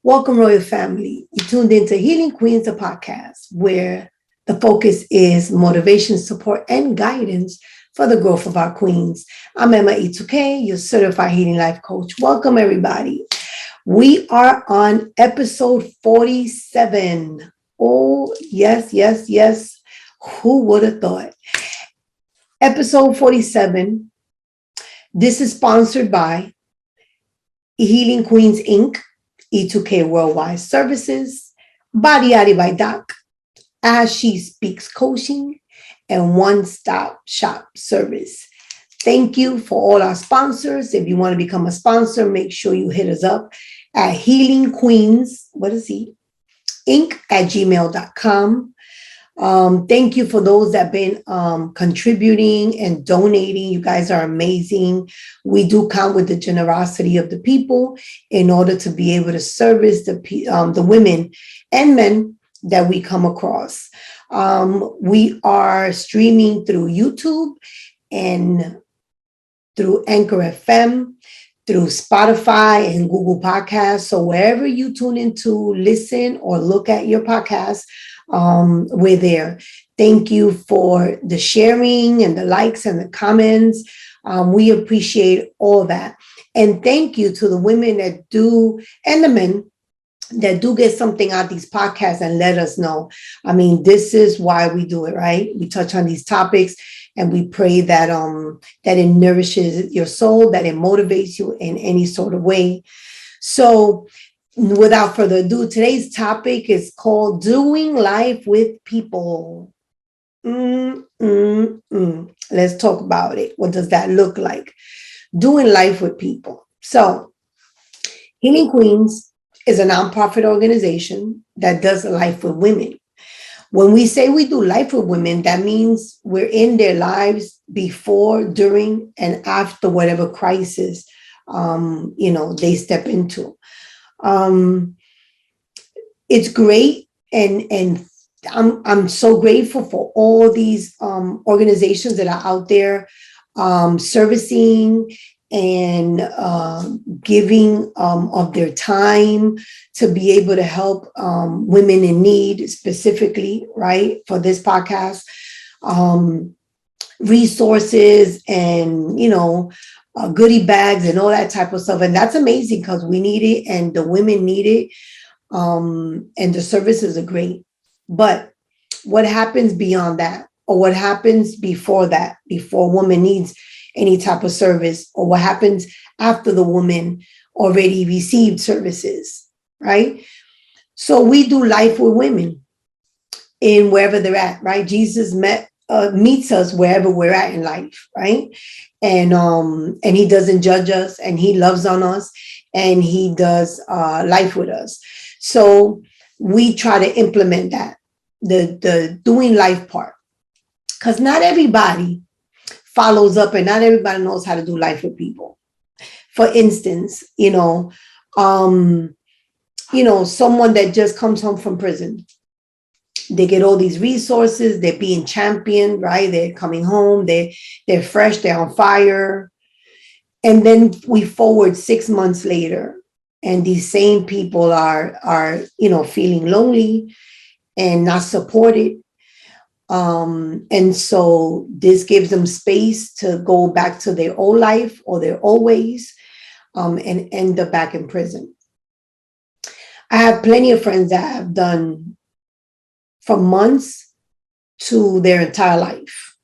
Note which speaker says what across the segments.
Speaker 1: Welcome, Royal Family. You tuned into Healing Queens, the podcast, where the focus is motivation, support, and guidance for the growth of our queens. I'm Emma E2K, your certified healing life coach. Welcome, everybody. We are on episode 47. Oh, yes, yes, yes. Who would have thought? Episode 47. This is sponsored by Healing Queenz Inc., E2K Worldwide Services, Body Yadi by Doc, As She Speaks Coaching, and One Stop Shop Service. Thank you for all our sponsors. If you want to become a sponsor, make sure you hit us up at Healing Queens, Inc@gmail.com. Thank you for those that have been contributing and donating. You guys are amazing. We do count with the generosity of the people in order to be able to service the women and men that we come across. We are streaming through YouTube and through Anchor FM, through Spotify and Google Podcasts. So wherever you tune into, listen or look at your podcast, we're there. Thank you for the sharing and the likes and the comments. We appreciate all that. And thank you to the women that do, and the men that do get something out of these podcasts and let us know. I mean, this is why we do it, right? We touch on these topics and we pray that that it nourishes your soul, that it motivates you in any sort of way. So without further ado, today's topic is called Doing Life with People. Let's talk about it. What does that look like? Doing life with people. So Healing Queens is a nonprofit organization that does life with women. When we say we do life with women, that means we're in their lives before, during, and after whatever crisis, they step into. It's great, and I'm so grateful for all these organizations that are out there servicing and giving of their time to be able to help women in need, specifically, right, for this podcast, resources and goodie bags and all that type of stuff. And that's amazing because we need it and the women need it. And the services are great. But what happens beyond that, or what happens before that, before a woman needs any type of service, or what happens after the woman already received services, right? So we do life with women in wherever they're at, right? Jesus meets us wherever we're at in life, right? And he doesn't judge us, and he loves on us, and he does life with us. So we try to implement that, the doing life part, because not everybody follows up and not everybody knows how to do life with people. For instance, someone that just comes home from prison. They get all these resources, they're being championed, right? They're coming home, they're fresh, they're on fire. And then we forward 6 months later, and these same people are feeling lonely and not supported. And so this gives them space to go back to their old life or their old ways, and end up back in prison. I have plenty of friends that have done from months to their entire life.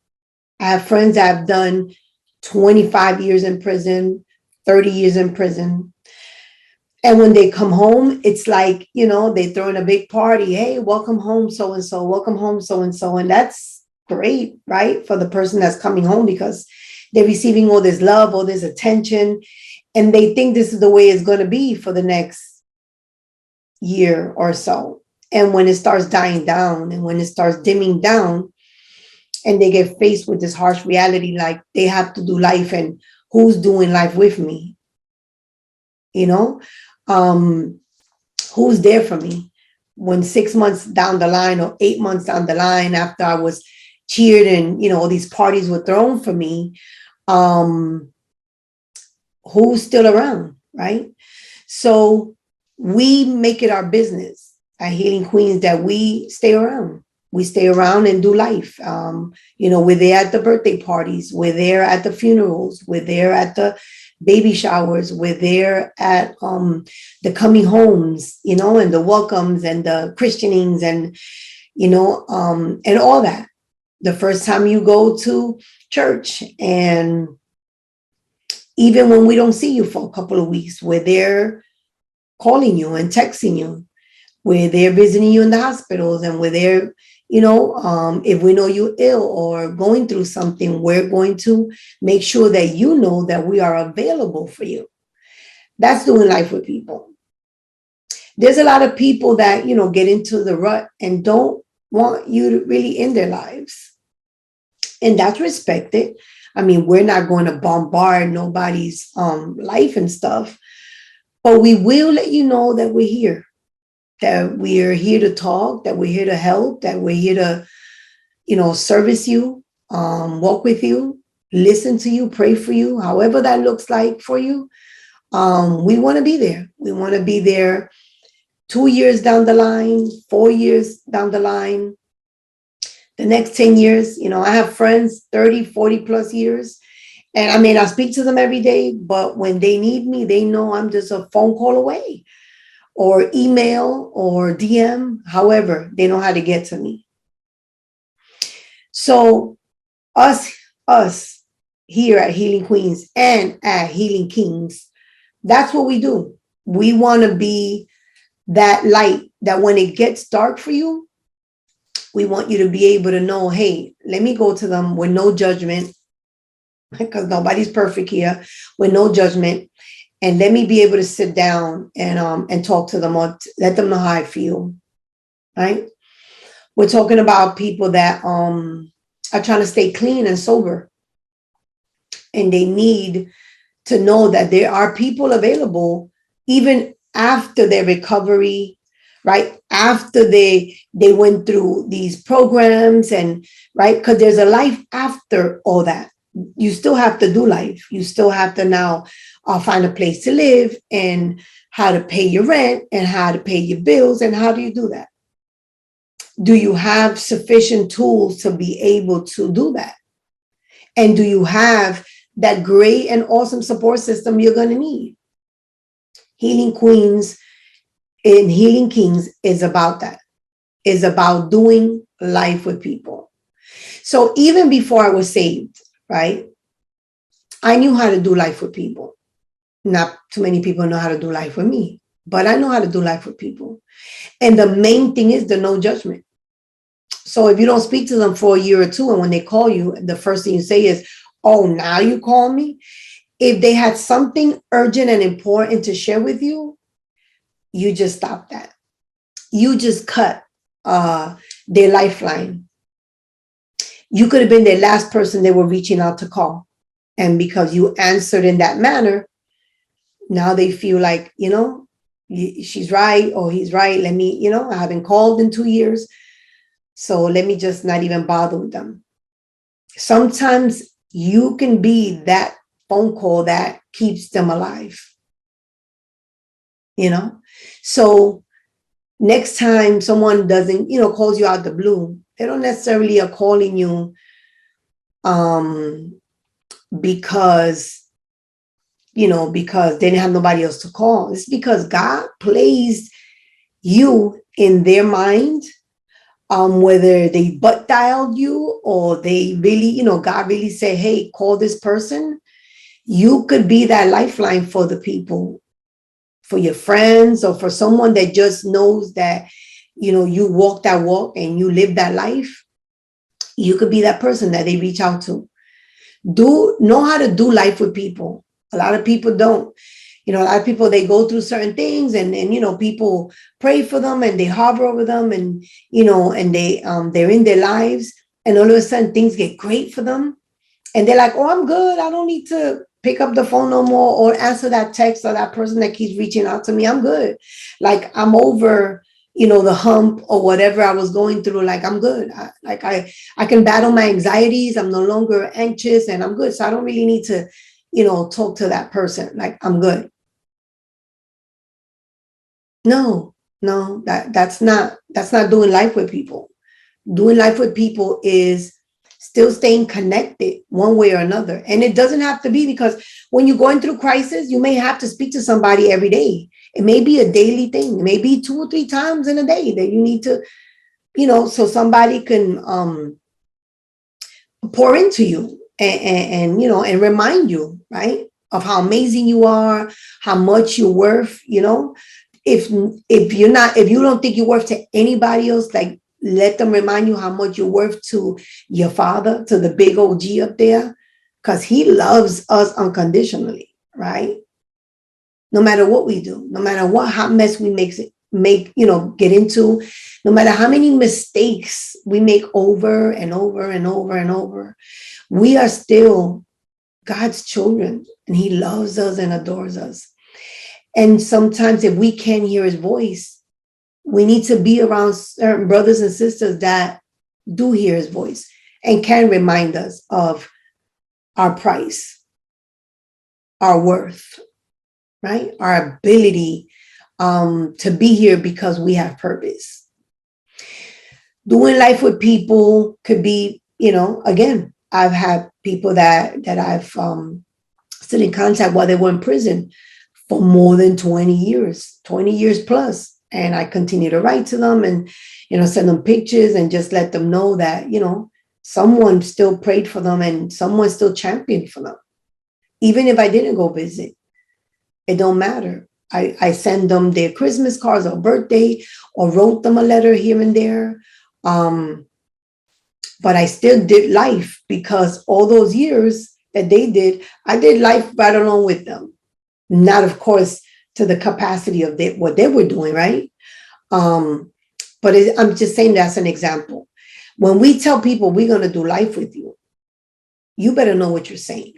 Speaker 1: I have friends that have done 25 years in prison, 30 years in prison. And when they come home, it's like, they throw in a big party. Hey, welcome home, so-and-so, welcome home, so-and-so. And that's great, right? For the person that's coming home, because they're receiving all this love, all this attention. And they think this is the way it's going to be for the next year or so. And when it starts dying down and when it starts dimming down and they get faced with this harsh reality, like they have to do life, and who's doing life with me? Who's there for me when 6 months down the line or 8 months down the line, after I was cheered and, all these parties were thrown for me, who's still around, right? So we make it our business at Healing Queens that we stay around. We stay around and do life. We're there at the birthday parties. We're there at the funerals. We're there at the baby showers. We're there at the coming homes, and the welcomes and the christenings and, and all that. The first time you go to church, and even when we don't see you for a couple of weeks, we're there calling you and texting you. We're there visiting you in the hospitals, and we're there, if we know you're ill or going through something, we're going to make sure that you know that we are available for you. That's doing life with people. There's a lot of people that, get into the rut and don't want you to really in their lives. And that's respected. I mean, we're not going to bombard nobody's life and stuff, but we will let you know that we're here, that we're here to talk, that we're here to help, that we're here to, service you, walk with you, listen to you, pray for you, however that looks like for you. We want to be there. We want to be there 2 years down the line, 4 years down the line, the next 10 years. I have friends 30, 40 plus years. And I may not speak to them every day, but when they need me, they know I'm just a phone call away, or email or DM, however, they know how to get to me. So us here at Healing Queens and at Healing Kings, that's what we do. We want to be that light that when it gets dark for you, we want you to be able to know, hey, let me go to them with no judgment, because nobody's perfect here, with no judgment. And let me be able to sit down and talk to them, or let them know how I feel, right? We're talking about people that are trying to stay clean and sober. And they need to know that there are people available even after their recovery, right? After they went through these programs, and right, because there's a life after all that. You still have to do life. You still have to now find a place to live, and how to pay your rent, and how to pay your bills. And how do you do that? Do you have sufficient tools to be able to do that? And do you have that great and awesome support system you're going to need? Healing Queens and Healing Kings is about that. Is about doing life with people. So even before I was saved, right, I knew how to do life with people. Not too many people know how to do life with me, but I know how to do life with people. And the main thing is the no judgment. So if you don't speak to them for a year or two, and when they call you, the first thing you say is, oh, now you call me? If they had something urgent and important to share with you, you just stop that. You just cut their lifeline. You could have been their last person they were reaching out to call. And because you answered in that manner, now they feel like, she's right or he's right. Let me, I haven't called in 2 years, so let me just not even bother with them. Sometimes you can be that phone call that keeps them alive. So next time someone doesn't, calls you out the blue, they don't necessarily are calling you because they didn't have nobody else to call. It's because God placed you in their mind, whether they butt dialed you or they really, God really said, hey, call this person. You could be that lifeline for the people, for your friends, or for someone that just knows that, you walk that walk and you live that life. You could be that person that they reach out to. Know how to do life with people. A lot of people don't. A lot of people, they go through certain things, and people pray for them, and they harbor over them, and and they're in their lives, and all of a sudden things get great for them, and they're like, oh, I'm good. I don't need to pick up the phone no more, or answer that text, or that person that keeps reaching out to me. I'm good. Like, I'm over, the hump or whatever I was going through. Like, I'm good. I can battle my anxieties. I'm no longer anxious, and I'm good. So I don't really need to, talk to that person. Like, I'm good. No, no, that's not doing life with people. Doing life with people is still staying connected one way or another. And it doesn't have to be, because when you're going through crisis, you may have to speak to somebody every day. It may be a daily thing. It may be 2 or 3 times in a day that you need to, so somebody can pour into you and remind you, right, of how amazing you are, how much you're worth. If you don't think you're worth to anybody else, like, let them remind you how much you're worth to your father, to the big OG up there, because he loves us unconditionally, right? No matter what we do, no matter what hot mess we get into, no matter how many mistakes we make over and over and over and over, we are still God's children, and he loves us and adores us. And sometimes if we can't hear his voice, we need to be around certain brothers and sisters that do hear his voice and can remind us of our price, our worth, right? Our ability to be here because we have purpose. Doing life with people could be, again, I've had people that I've still in contact while they were in prison for more than 20 years plus. And I continue to write to them and, send them pictures and just let them know that, someone still prayed for them and someone still championed for them. Even if I didn't go visit, it don't matter. I send them their Christmas cards or birthday, or wrote them a letter here and there. But I still did life, because all those years that they did, I did life right along with them. Not, of course, to the capacity of what they were doing, right? But I'm just saying that's an example. When we tell people we're going to do life with you, you better know what you're saying.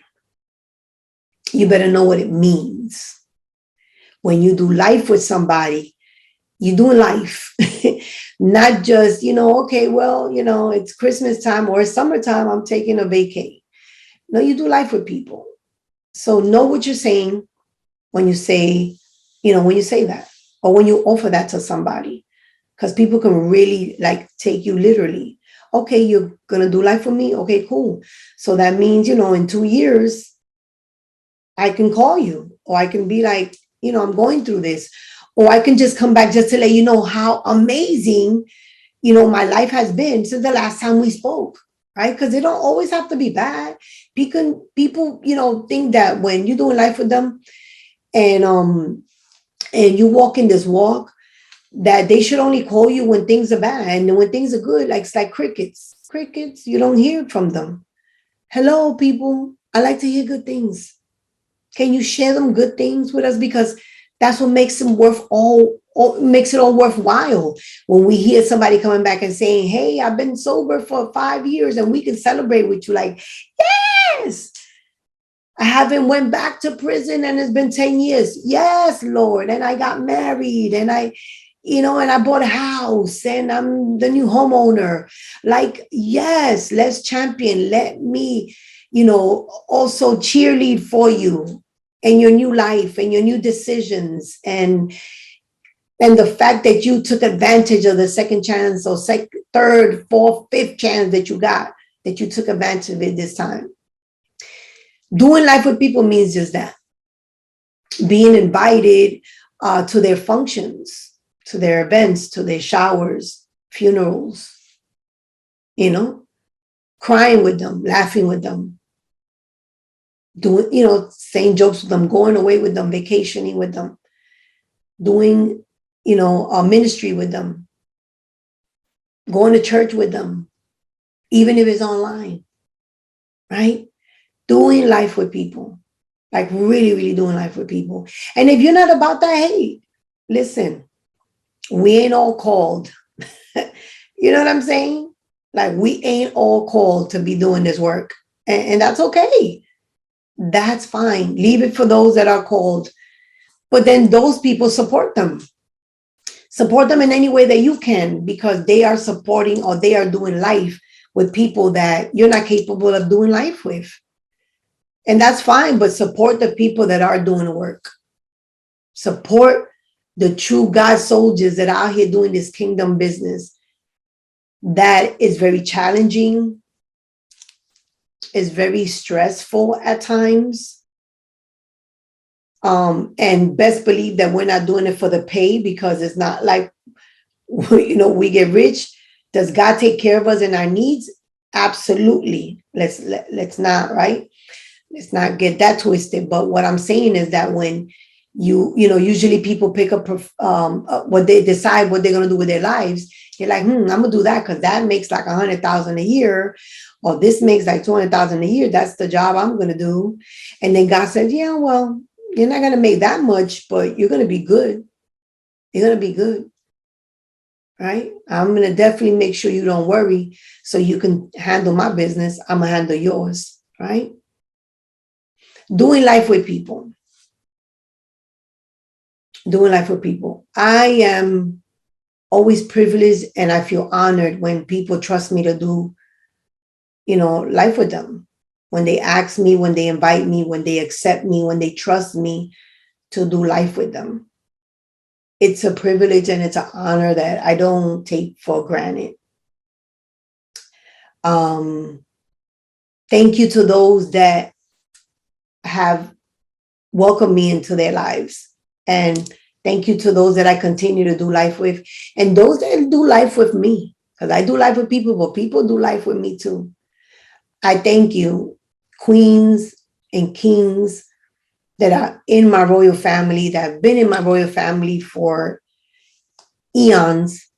Speaker 1: You better know what it means. When you do life with somebody, you're doing life. Not just, okay, well, it's Christmas time or it's summertime, I'm taking a vacay. No, you do life with people. So know what you're saying when you say that, or when you offer that to somebody, because people can really take you literally. Okay, you're going to do life with me? Okay, cool. So that means, in 2 years, I can call you, or I can be like, I'm going through this, or I can just come back just to let you know how amazing, my life has been since the last time we spoke, right? Because it don't always have to be bad. People, think that when you're doing life with them, and you walk in this walk, that they should only call you when things are bad, and when things are good, it's like crickets. You don't hear from them. Hello, people. I like to hear good things. Can you share them good things with us? Because that's what makes them makes it all worthwhile. When we hear somebody coming back and saying, hey, I've been sober for 5 years, and we can celebrate with you, like, yes, I haven't went back to prison and it's been 10 years. Yes, Lord. And I got married, and I bought a house, and I'm the new homeowner. Like, yes, let's champion. Let me, also cheerlead for you and your new life and your new decisions. And the fact that you took advantage of the second chance, or third, fourth, fifth chance that you got, that you took advantage of it this time. Doing life with people means just that. Being invited to their functions, to their events, to their showers, funerals, crying with them, laughing with them, doing, saying jokes with them, going away with them, vacationing with them, doing, a ministry with them, going to church with them, even if it's online, right? Doing life with people, like really, really doing life with people. And if you're not about that, hey, listen, we ain't all called. You know what I'm saying? Like, we ain't all called to be doing this work. And that's okay. That's fine. Leave it for those that are called. But then those people, support them. Support them in any way that you can, because they are supporting, or they are doing life with people that you're not capable of doing life with. And that's fine, but support the people that are doing the work. Support the true God soldiers that are out here doing this kingdom business, that is very challenging. It's very stressful at times. And best believe that we're not doing it for the pay, because it's not like, we get rich. Does God take care of us and our needs? Absolutely. Let's not, right? Let's not get that twisted. But what I'm saying is that when usually people pick up what they decide what they're going to do with their lives, you're like, I'm going to do that because that makes like 100,000 a year, or this makes like 200,000 a year. That's the job I'm going to do. And then God says, yeah, well, you're not going to make that much, but you're going to be good. You're going to be good. Right? I'm going to definitely make sure you don't worry so you can handle my business. I'm going to handle yours. Right? Doing life with people. Doing life with people. I am always privileged, and I feel honored when people trust me to do, life with them. When they ask me, when they invite me, when they accept me, when they trust me to do life with them. It's a privilege and it's an honor that I don't take for granted. Thank you to those that have welcomed me into their lives. And thank you to those that I continue to do life with, and those that do life with me, because I do life with people, but people do life with me too. I thank you, queens and kings that are in my royal family, that have been in my royal family for eons,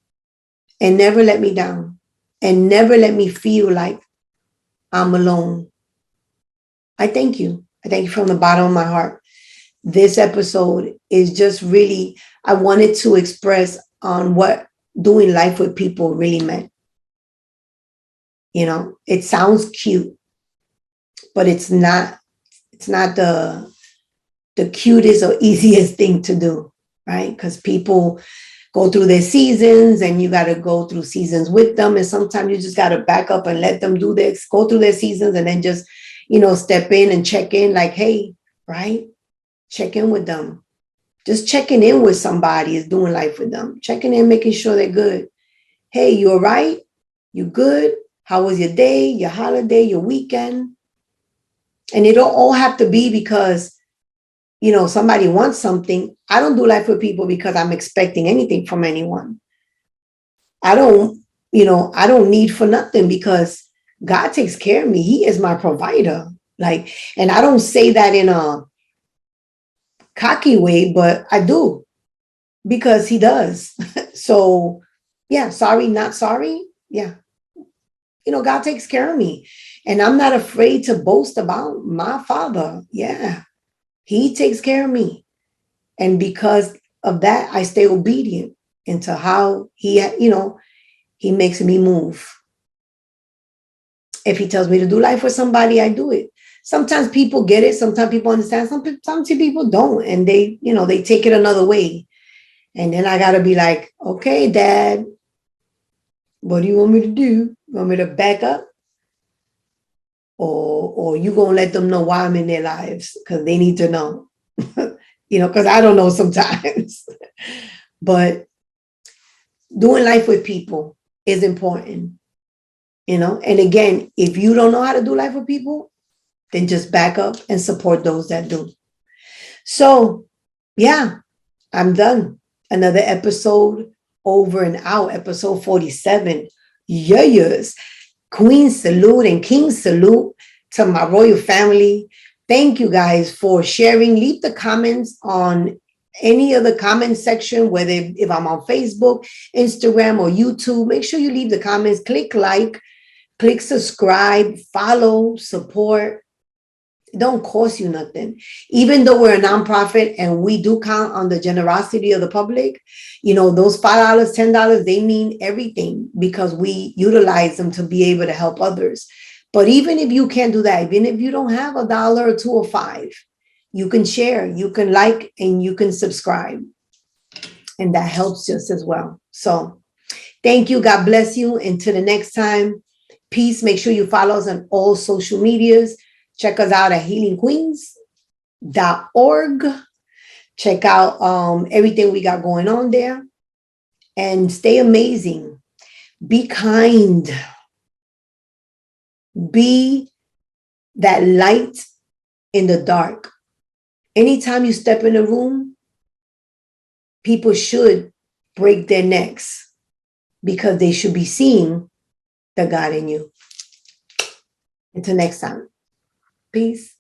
Speaker 1: and never let me down, and never let me feel like I'm alone. I thank you. I thank you from the bottom of my heart. This episode is just really, I wanted to express on what doing life with people really meant. It sounds cute, but it's not the cutest or easiest thing to do, right? Because people go through their seasons, and you got to go through seasons with them. And sometimes you just got to back up and let them go through their seasons, and then just, step in and check in like, hey, right? Check in with them. Just checking in with somebody is doing life with them. Checking in, making sure they're good. Hey, you all right? You good? How was your day, your holiday, your weekend? And it don't all have to be because, somebody wants something. I don't do life with people because I'm expecting anything from anyone. I don't need for nothing, because God takes care of me. He is my provider. And I don't say that in a cocky way, but I do, because he does. So yeah, sorry, not sorry. Yeah. God takes care of me, and I'm not afraid to boast about my Father. Yeah. He takes care of me. And because of that, I stay obedient into how he makes me move. If he tells me to do life with somebody, I do it. Sometimes people get it. Sometimes people understand. Sometimes people don't. And they take it another way. And then I got to be like, okay, Dad, what do you want me to do? You want me to back up? Or you going to let them know why I'm in their lives? Because they need to know. Because I don't know sometimes. But doing life with people is important. And again, if you don't know how to do life with people, then just back up and support those that do. So, yeah, I'm done. Another episode over and out, episode 47. Yes. Queen salute and King salute to my royal family. Thank you guys for sharing. Leave the comments on any of the comment section, whether if I'm on Facebook, Instagram, or YouTube. Make sure you leave the comments. Click like, click subscribe, follow, support. It don't cost you nothing. Even though we're a nonprofit and we do count on the generosity of the public, those $5, $10, they mean everything, because we utilize them to be able to help others. But even if you can't do that, even if you don't have $1 or $2 or $5, you can share, you can like, and you can subscribe. And that helps just as well. So thank you. God bless you. Until the next time, peace. Make sure you follow us on all social medias. Check us out at healingqueens.org. Check out everything we got going on there, and stay amazing. Be kind. Be that light in the dark. Anytime you step in a room, people should break their necks because they should be seeing the God in you. Until next time. Peace.